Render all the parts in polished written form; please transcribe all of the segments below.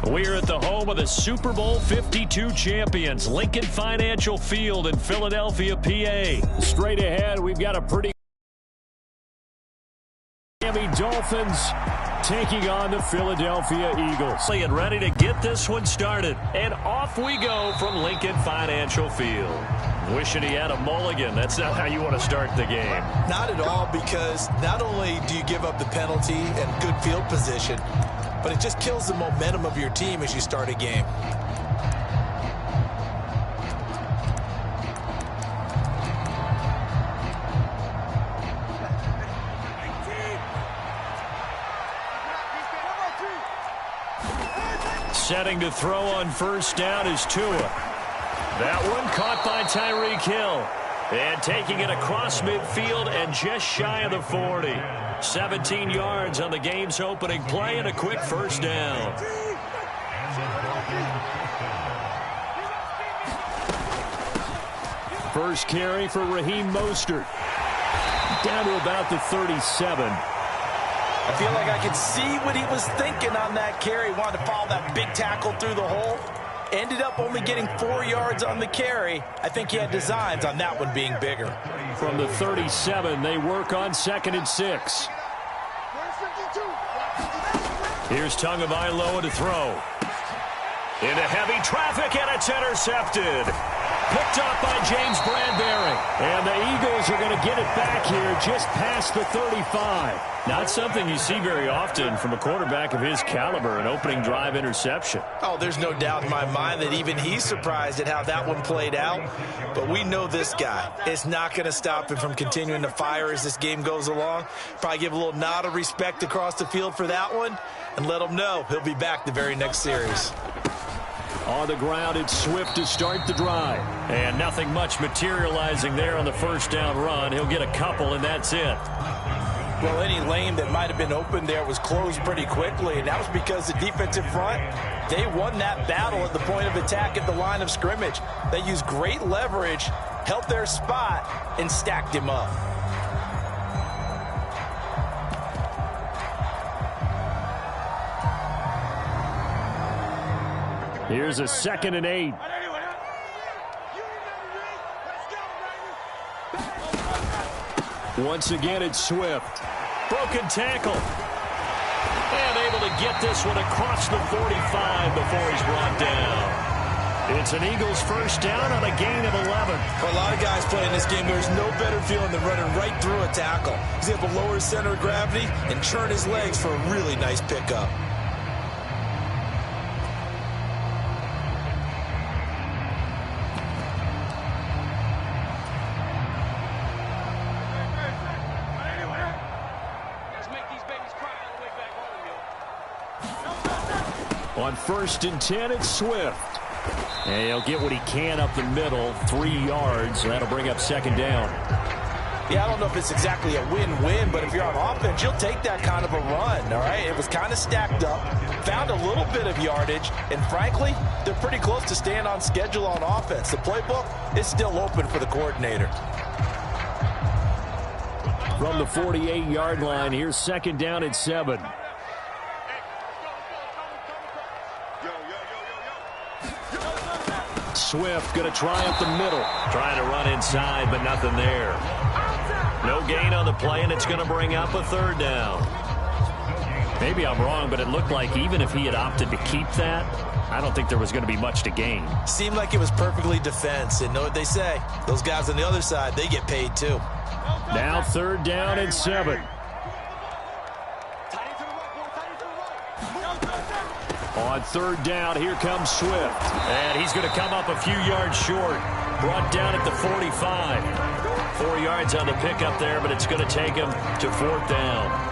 We're at the home of the Super Bowl 52 champions, Lincoln Financial Field in Philadelphia, PA. Straight ahead, we've got a pretty Miami Dolphins taking on the Philadelphia Eagles. And ready to get this one started. And off we go from Lincoln Financial Field. Wishing he had a mulligan. That's not how you want to start the game. Not at all, because not only do you give up the penalty and good field position, but it just kills the momentum of your team as you start a game. Setting to throw on first down is Tua. That one caught by Tyreek Hill. And taking it across midfield and just shy of the 40. 17 yards on the game's opening play and a quick first down. First carry for Raheem Mostert. Down to about the 37. I feel like I could see what he was thinking on that carry. Wanted to follow that big tackle through the hole. Ended up only getting 4 yards on the carry. I think he had designs on that one being bigger. From the 37, they work on 2nd and 6. Here's Tagovailoa to throw. Into heavy traffic, and it's intercepted. Picked up by James Bradbury. And the Eagles are going to get it back here just past the 35. Not something you see very often from a quarterback of his caliber, an opening drive interception. Oh, there's no doubt in my mind that even he's surprised at how that one played out. But we know this guy. It's not going to stop him from continuing to fire as this game goes along. Probably give a little nod of respect across the field for that one and let him know he'll be back the very next series. On the ground, it's Swift to start the drive. And nothing much materializing there on the first down run. He'll get a couple, and that's it. Well, any lane that might have been open there was closed pretty quickly, and that was because the defensive front, they won that battle at the point of attack at the line of scrimmage. They used great leverage, held their spot, and stacked him up. Here's a 2nd and 8. Once again, it's Swift. Broken tackle. And able to get this one across the 45 before he's brought down. It's an Eagles first down on a gain of 11. For a lot of guys playing this game, there's no better feeling than running right through a tackle. He's able to lower his center of gravity and churn his legs for a really nice pickup. On 1st and 10, it's Swift. And he'll get what he can up the middle, 3 yards. And that'll bring up 2nd down. Yeah, I don't know if it's exactly a win-win, but if you're on offense, you'll take that kind of a run, all right? It was kind of stacked up, found a little bit of yardage, and frankly, they're pretty close to staying on schedule on offense. The playbook is still open for the coordinator. From the 48-yard line, here's 2nd down at 7. Swift going to try up the middle. Trying to run inside, but nothing there. No gain on the play, and it's going to bring up a 3rd down. Maybe I'm wrong, but it looked like even if he had opted to keep that, I don't think there was going to be much to gain. Seemed like it was perfectly defense, and know what they say. Those guys on the other side, they get paid too. Now 3rd down and 7. On 3rd down, here comes Swift. And he's going to come up a few yards short. Brought down at the 45. 4 yards on the pickup there, but it's going to take him to 4th down.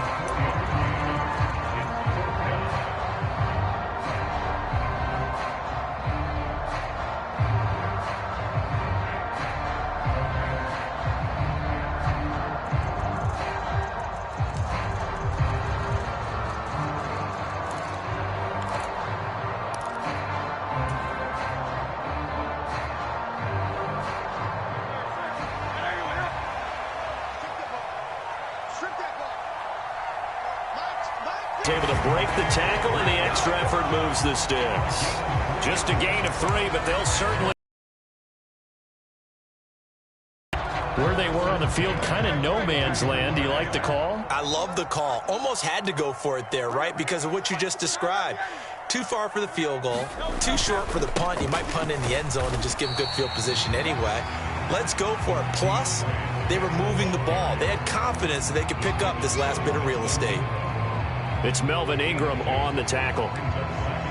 able to break the tackle, and the extra effort moves the sticks. Just a gain of 3, but they'll certainly... Where they were on the field, kind of no man's land. Do you like the call? I love the call. Almost had to go for it there, right? Because of what you just described. Too far for the field goal, too short for the punt. He might punt in the end zone and just give him good field position anyway. Let's go for it. Plus, they were moving the ball. They had confidence that they could pick up this last bit of real estate. It's Melvin Ingram on the tackle.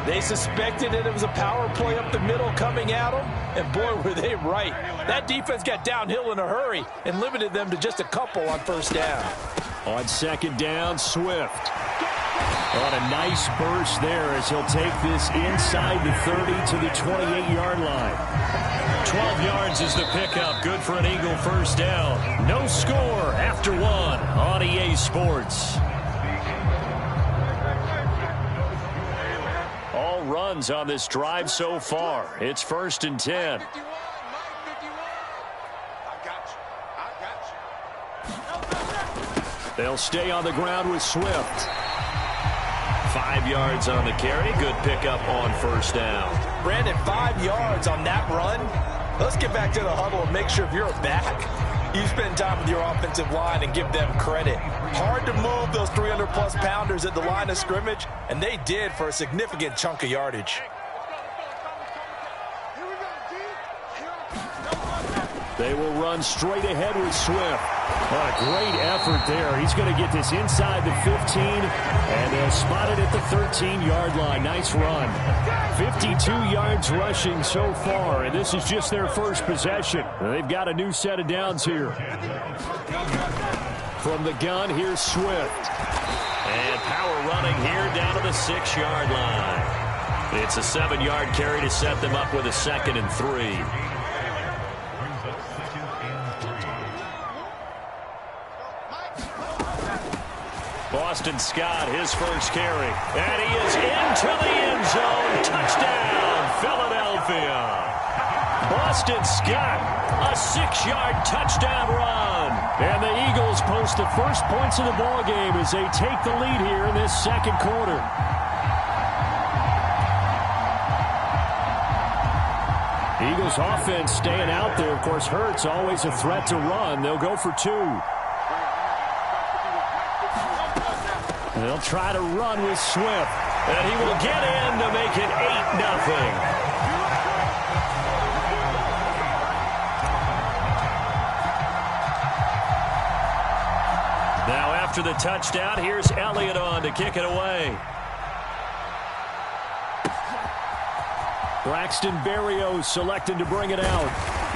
They suspected that it was a power play up the middle coming at them, and boy, were they right. That defense got downhill in a hurry and limited them to just a couple on first down. On second down, Swift. On a nice burst there as he'll take this inside the 30 to the 28-yard line. 12 yards is the pickup. Good for an Eagle first down. No score after 1 on EA Sports. All runs on this drive so far. It's 1st and 10. They'll stay on the ground with Swift. 5 yards on the carry. Good pickup on first down. Brandon, 5 yards on that run. Let's get back to the huddle and make sure if you're back, you spend time with your offensive line and give them credit. Hard to move those 300-plus pounders at the line of scrimmage, and they did for a significant chunk of yardage. They will run straight ahead with Swift. What a great effort there. He's going to get this inside the 15, and they'll spot it at the 13-yard line. Nice run. 52 yards rushing so far, and this is just their first possession. They've got a new set of downs here. From the gun, here's Swift. And power running here down to the 6-yard line. It's a 7-yard carry to set them up with a 2nd and 3. Boston Scott, his first carry. And he is into the end zone. Touchdown, Philadelphia. Boston Scott, a 6-yard touchdown run. And the Eagles post the first points of the ball game as they take the lead here in this second quarter. Eagles offense staying out there. Of course, Hurts always a threat to run. They'll go for 2. They'll try to run with Swift. And he will get in to make it 8-0. Now after the touchdown, here's Elliott on to kick it away. Braxton Berrios selected to bring it out.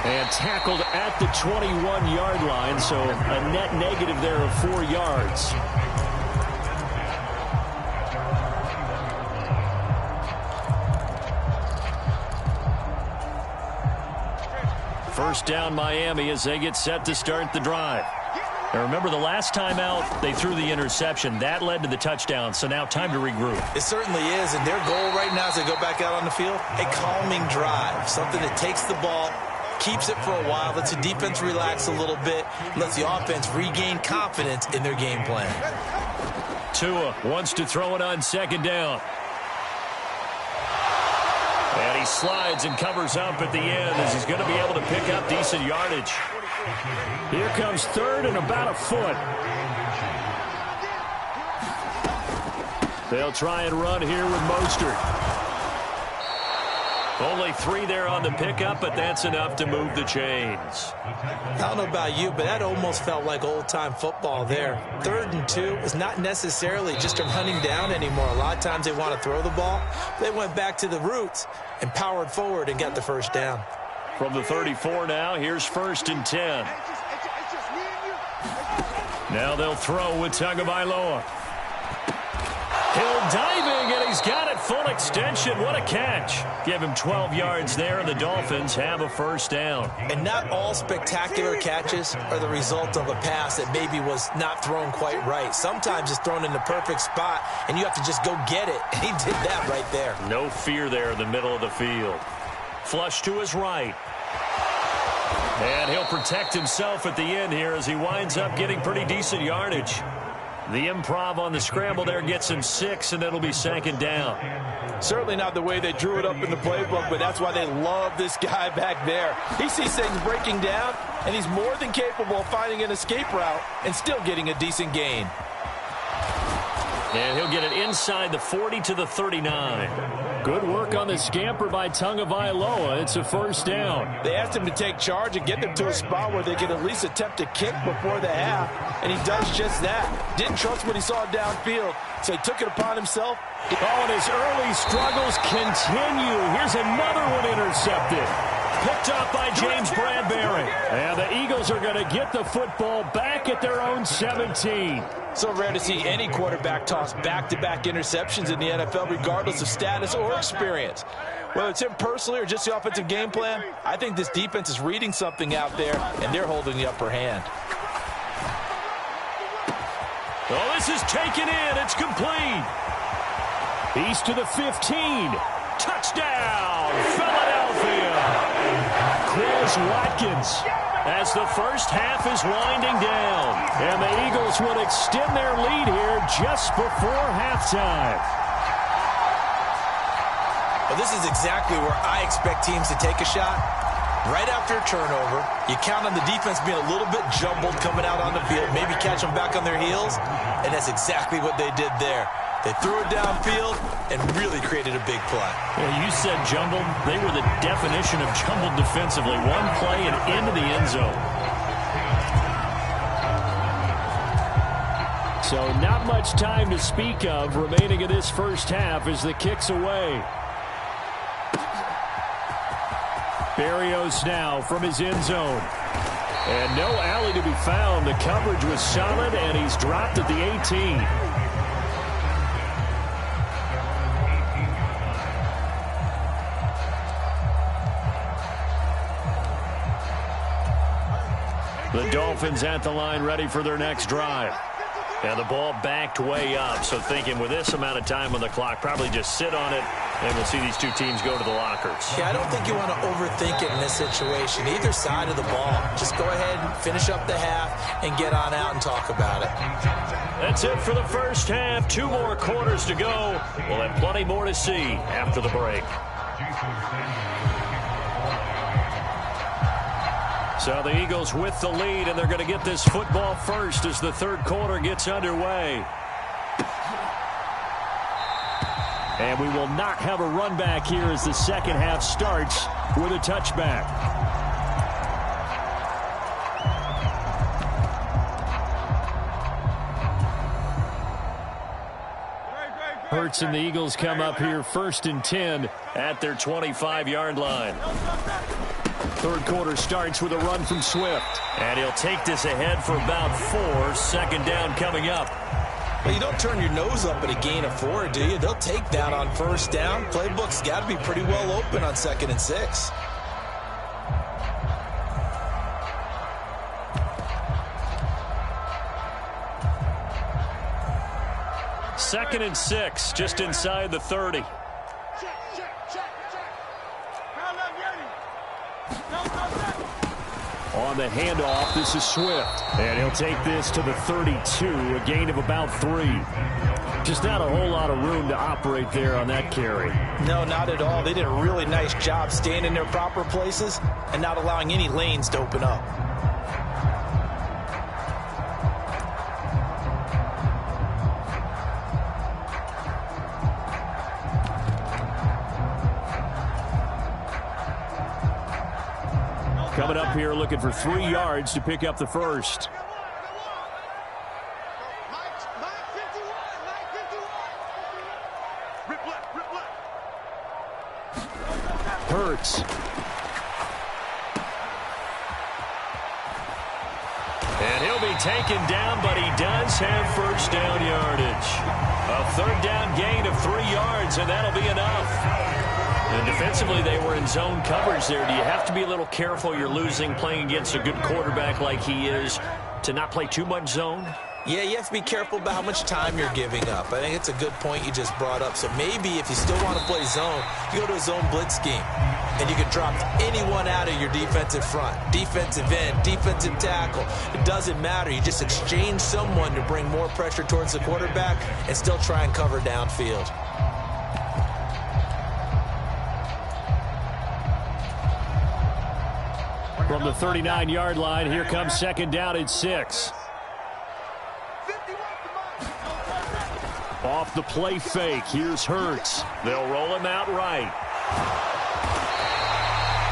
And tackled at the 21-yard line, so a net negative there of 4 yards. First down Miami as they get set to start the drive. Now remember, the last time out, they threw the interception. That led to the touchdown, so now time to regroup. It certainly is, and their goal right now as they go back out on the field, a calming drive, something that takes the ball, keeps it for a while, lets the defense relax a little bit, lets the offense regain confidence in their game plan. Tua wants to throw it on second down. And he slides and covers up at the end as he's going to be able to pick up decent yardage. Here comes 3rd and about a foot. They'll try and run here with Mostert. Only 3 there on the pickup, but that's enough to move the chains. I don't know about you, but that almost felt like old-time football there. 3rd and 2 is not necessarily just a running down anymore. A lot of times they want to throw the ball. They went back to the roots and powered forward and got the first down. From the 34 now, here's 1st and 10. Now they'll throw with Tagovailoa. Hill diving, and he's got it full extension. What a catch. Give him 12 yards there, and the Dolphins have a first down. And not all spectacular catches are the result of a pass that maybe was not thrown quite right. Sometimes it's thrown in the perfect spot, and you have to just go get it. And he did that right there. No fear there in the middle of the field. Flush to his right. And he'll protect himself at the end here as he winds up getting pretty decent yardage. The improv on the scramble there gets him 6, and it'll be 2nd down. Certainly not the way they drew it up in the playbook, but that's why they love this guy back there. He sees things breaking down, and he's more than capable of finding an escape route and still getting a decent gain. And he'll get it inside the 40 to the 39. Good work on the scamper by Tagovailoa. It's a 1st down. They asked him to take charge and get them to a spot where they could at least attempt a kick before the half, and he does just that. Didn't trust what he saw downfield, so he took it upon himself. Oh, and his early struggles continue. Here's another one intercepted. Picked up by James Bradbury. And the Eagles are going to get the football back at their own 17. So rare to see any quarterback toss back-to-back interceptions in the NFL, regardless of status or experience. Whether it's him personally or just the offensive game plan, I think this defense is reading something out there, and they're holding the upper hand. Oh, this is taken in. It's complete. He's to the 15. Touchdown, Philadelphia. Chris Watkins as the first half is winding down. And the Eagles would extend their lead here just before halftime. Well, this is exactly where I expect teams to take a shot. Right after a turnover, you count on the defense being a little bit jumbled coming out on the field, maybe catch them back on their heels, and that's exactly what they did there. They threw it downfield and really created a big play. Yeah, you said jumbled. They were the definition of jumbled defensively. One play and into the end zone. So not much time to speak of remaining in this first half as the kick's away. Berrios now from his end zone. And no alley to be found. The coverage was solid, and he's dropped at the 18. The Dolphins at the line ready for their next drive. And the ball backed way up, so thinking with this amount of time on the clock, probably just sit on it, and we'll see these two teams go to the lockers. Yeah, I don't think you want to overthink it in this situation, either side of the ball. Just go ahead and finish up the half and get on out and talk about it. That's it for the first half. 2 more quarters to go. We'll have plenty more to see after the break. So the Eagles with the lead, and they're going to get this football first as the third quarter gets underway. And we will not have a run back here as the second half starts with a touchback. Hurts and the Eagles come up here 1st and 10 at their 25-yard line. Third quarter starts with a run from Swift. And he'll take this ahead for about 4. 2nd down coming up. Well, you don't turn your nose up at a gain of 4, do you? They'll take that on 1st down. Playbook's got to be pretty well open on 2nd and 6. Second and 6, just inside the 30. On the handoff, this is Swift. And he'll take this to the 32, a gain of about 3. Just not a whole lot of room to operate there on that carry. No, not at all. They did a really nice job staying in their proper places and not allowing any lanes to open up. Coming up here looking for 3 yards to pick up the first. Hurts. And he'll be taken down, but he does have 1st down yardage. A 3rd down gain of 3 yards, and that'll be enough. And defensively, they were in zone coverage there. Do you have to be a little careful? You're losing, playing against a good quarterback like he is, to not play too much zone? Yeah, you have to be careful about how much time you're giving up. I think it's a good point you just brought up. So maybe if you still want to play zone, you go to a zone blitz scheme. and you can drop anyone out of your defensive front, defensive end, defensive tackle. It doesn't matter. You just exchange someone to bring more pressure towards the quarterback and still try and cover downfield. From the 39-yard line, here comes second down and 6. Off the play fake, here's Hurts. They'll roll him out right.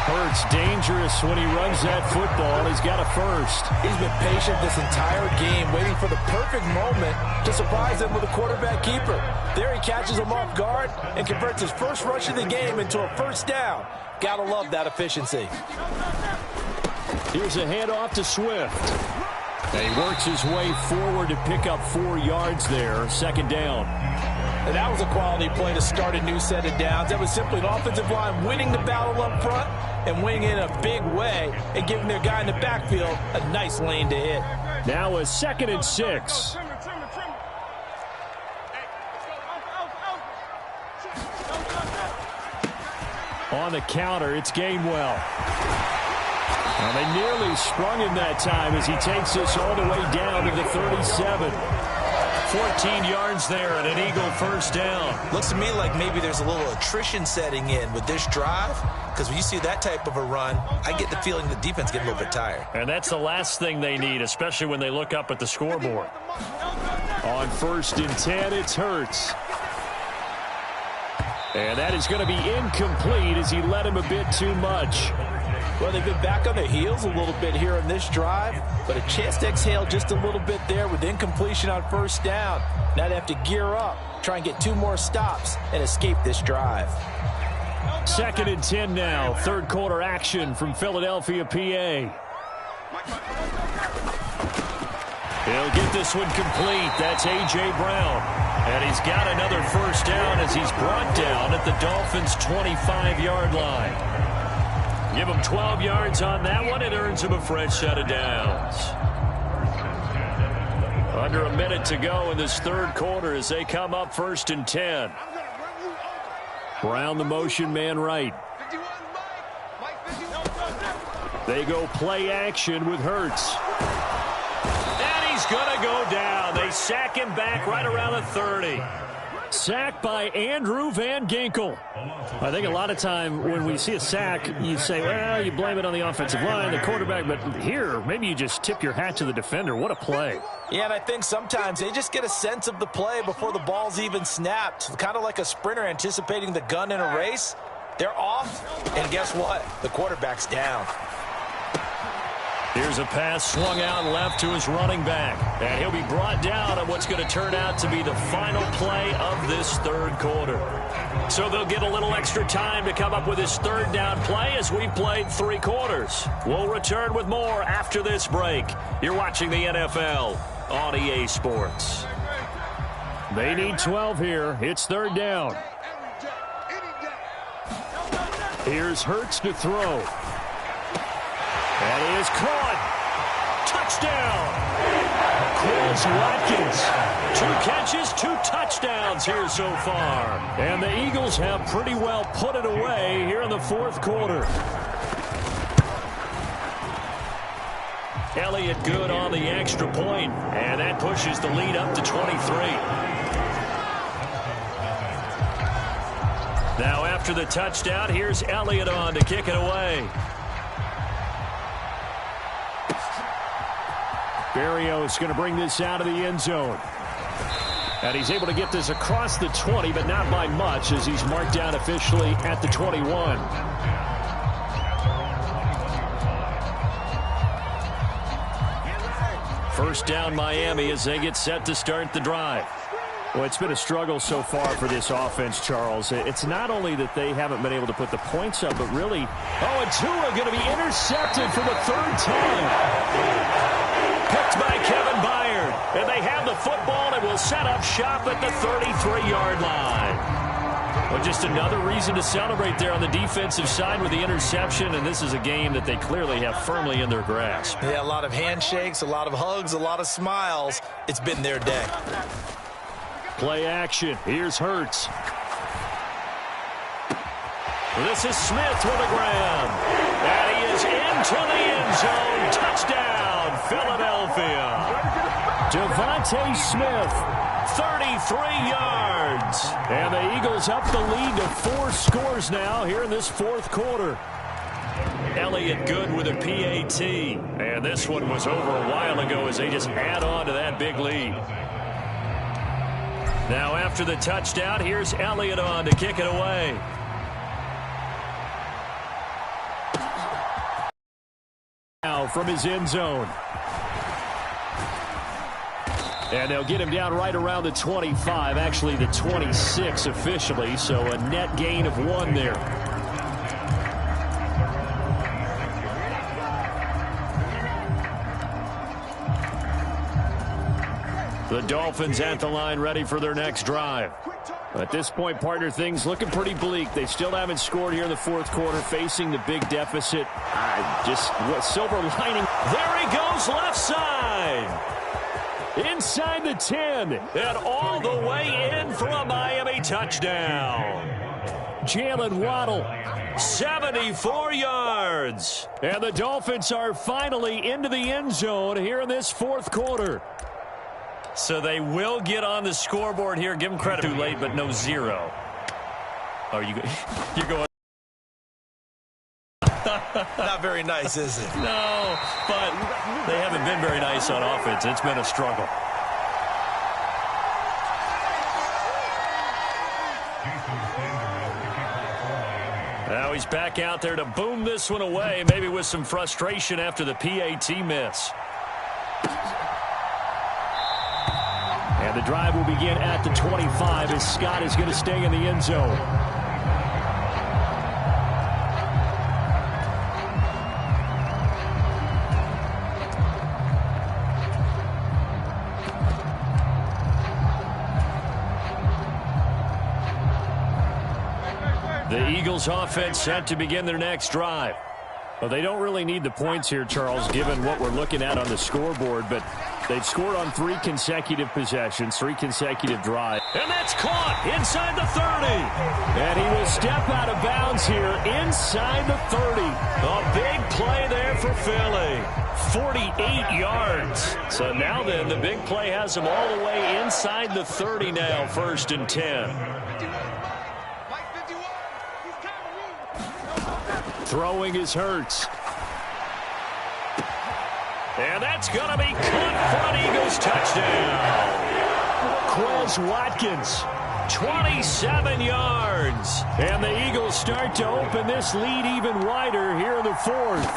Hurts dangerous when he runs that football. He's got a first. He's been patient this entire game, waiting for the perfect moment to surprise him with a quarterback keeper. There he catches him off guard and converts his first rush of the game into a first down. Gotta love that efficiency. Here's a handoff to Swift. And he works his way forward to pick up 4 yards there. Second down. And that was a quality play to start a new set of downs. That was simply an offensive line winning the battle up front and winning it in a big way and giving their guy in the backfield a nice lane to hit. Now a second and 6. On the counter, it's Gainwell. Well, they nearly sprung him that time as he takes this all the way down to the 37. 14 yards there and an Eagle first down. Looks to me like maybe there's a little attrition setting in with this drive, because when you see that type of a run, I get the feeling the defense getting a little bit tired. And that's the last thing they need, especially when they look up at the scoreboard. On first and 10, it's Hurts. And that is going to be incomplete as he led him a bit too much. Well, they've been back on their heels a little bit here in this drive, but a chance to exhale just a little bit there with incompletion on first down. Now they have to gear up, try and get 2 more stops, and escape this drive. Second and 10 now. Third quarter action from Philadelphia, PA. He'll get this one complete. That's A.J. Brown. And he's got another first down as he's brought down at the Dolphins' 25-yard line. Give him 12 yards on that one. It earns him a fresh set of downs. Under a minute to go in this third quarter as they come up first and 10. Brown the motion man right. They go play action with Hurts. And he's going to go down. They sack him back right around the 30. Sacked by Andrew Van Ginkel. I think a lot of time when we see a sack, you say, well, you blame it on the offensive line, the quarterback, but here, maybe you just tip your hat to the defender. What a play. Yeah, and I think sometimes they just get a sense of the play before the ball's even snapped. Kind of like a sprinter anticipating the gun in a race. They're off, and guess what? The quarterback's down. Here's a pass swung out left to his running back. And he'll be brought down on what's going to turn out to be the final play of this third quarter. So they'll get a little extra time to come up with his third down play as we've played 3 quarters. We'll return with more after this break. You're watching the NFL on EA Sports. They need 12 here. It's third down. Here's Hurts to throw. And he is caught. Touchdown. Chris Watkins. 2 catches, 2 touchdowns here so far. And the Eagles have pretty well put it away here in the fourth quarter. Elliott good on the extra point, and that pushes the lead up to 23. Now after the touchdown, here's Elliott on to kick it away. Berrios going to bring this out of the end zone. And he's able to get this across the 20, but not by much as he's marked down officially at the 21. First down Miami as they get set to start the drive. Well, it's been a struggle so far for this offense, Charles. It's not only that they haven't been able to put the points up, but really, and Tua going to be intercepted for the 3rd time. Picked by Kevin Byard. And they have the football and will set up shop at the 33-yard line. Well, just another reason to celebrate there on the defensive side with the interception, and this is a game that they clearly have firmly in their grasp. Yeah, a lot of handshakes, a lot of hugs, a lot of smiles. It's been their day. Play action. Here's Hurts. This is Smith with a grab. And he is into the end zone. Touchdown, Philadelphia. Devontae Smith, 33 yards. And the Eagles up the lead to 4 scores now here in this fourth quarter. Elliott good with a PAT. And this one was over a while ago as they just add on to that big lead. Now after the touchdown, here's Elliott on to kick it away. Now from his end zone. And they'll get him down right around the 25, actually the 26 officially, so a net gain of 1 there. The Dolphins at the line ready for their next drive. At this point, partner, things looking pretty bleak. They still haven't scored here in the fourth quarter, facing the big deficit. Just what silver lining. There he goes, left side. Inside the 10, and all the way in for a Miami touchdown. Jalen Waddle, 74 yards. And the Dolphins are finally into the end zone here in this fourth quarter. So they will get on the scoreboard here. Give them credit. Too late, but no 0. Oh, you're going. Not very nice, is it? No, but they haven't been very nice on offense. It's been a struggle. Now he's back out there to boom this one away, maybe with some frustration after the PAT miss. And the drive will begin at the 25 as Scott is going to stay in the end zone. The Eagles offense set to begin their next drive. Well, they don't really need the points here, Charles, given what we're looking at on the scoreboard, but they've scored on 3 consecutive possessions, 3 consecutive drives. And that's caught inside the 30. And he will step out of bounds here inside the 30. A big play there for Philly. 48 yards. So now then, the big play has him all the way inside the 30 now, 1st and 10. Throwing is Hurts. And that's going to be caught for an Eagles touchdown. Quez Watkins, 27 yards. And the Eagles start to open this lead even wider here in the fourth.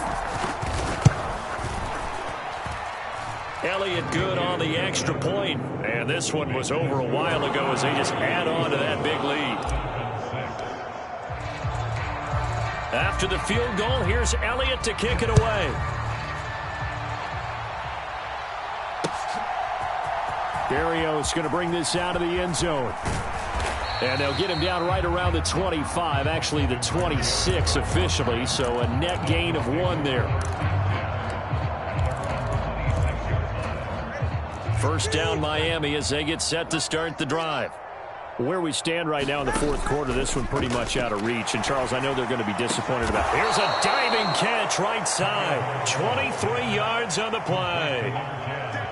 Elliott good on the extra point. And this one was over a while ago as they just add on to that big lead. After the field goal, here's Elliott to kick it away. Berrios going to bring this out of the end zone. And they'll get him down right around the 25, actually the 26 officially, so a net gain of 1 there. First down Miami as they get set to start the drive. Where we stand right now in the fourth quarter, this one pretty much out of reach. And, Charles, I know they're going to be disappointed about it. Here's a diving catch right side. 23 yards on the play.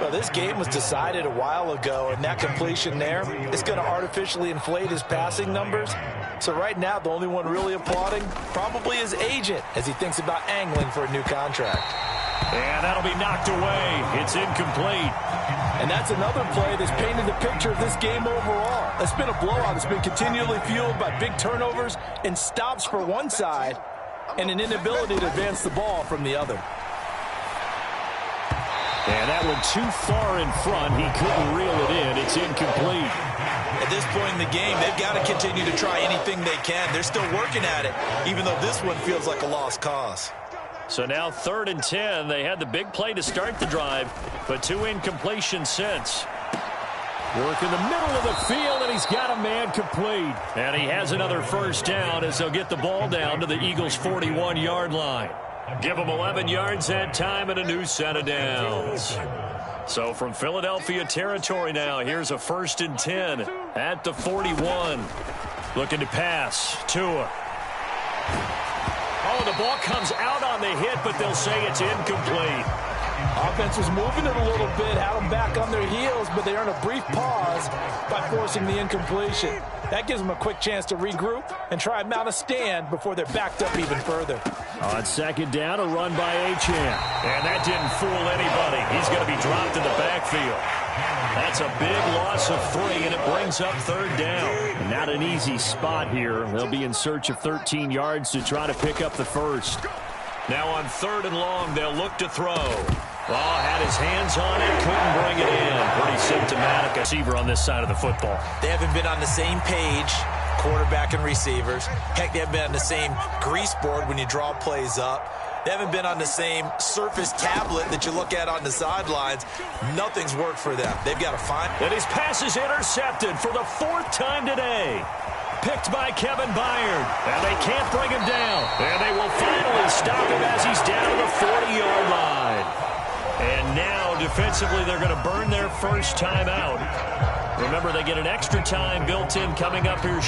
Well, this game was decided a while ago, and that completion there is going to artificially inflate his passing numbers. So right now, the only one really applauding probably his agent as he thinks about angling for a new contract. And that'll be knocked away. It's incomplete. And that's another play that's painted the picture of this game overall. It's been a blowout. It's been continually fueled by big turnovers and stops for one side and an inability to advance the ball from the other. And that one too far in front. He couldn't reel it in. It's incomplete. At this point in the game, they've got to continue to try anything they can. They're still working at it, even though this one feels like a lost cause. So now 3rd and 10. They had the big play to start the drive, but 2 incompletions since. Work in the middle of the field, and he's got a man complete. And he has another first down as they'll get the ball down to the Eagles' 41-yard line. Give them 11 yards that time and a new set of downs. So from Philadelphia territory now, here's a 1st and 10 at the 41. Looking to pass. Tua. ball comes out on the hit, but they'll say it's incomplete. Offense was moving it a little bit, had them back on their heels, but they earned a brief pause by forcing the incompletion. That gives them a quick chance to regroup and try and mount a stand before they're backed up even further. On second down, a run by Achane. And that didn't fool anybody. He's going to be dropped in the backfield. That's a big loss of 3, and it brings up third down. Not an easy spot here. They'll be in search of 13 yards to try to pick up the first. Now on 3rd and long, they'll look to throw. Ball had his hands on it, couldn't bring it in. Pretty symptomatic receiver on this side of the football. They haven't been on the same page, quarterback and receivers. Heck, they haven't been on the same grease board when you draw plays up. They haven't been on the same Surface tablet that you look at on the sidelines. Nothing's worked for them. They've got to find. And his pass is intercepted for the 4th time today. Picked by Kevin Byard. And they can't bring him down. And they will finally stop him as he's down to the 40-yard line. And now, defensively, they're going to burn their first time out. Remember, they get an extra time built in coming up here.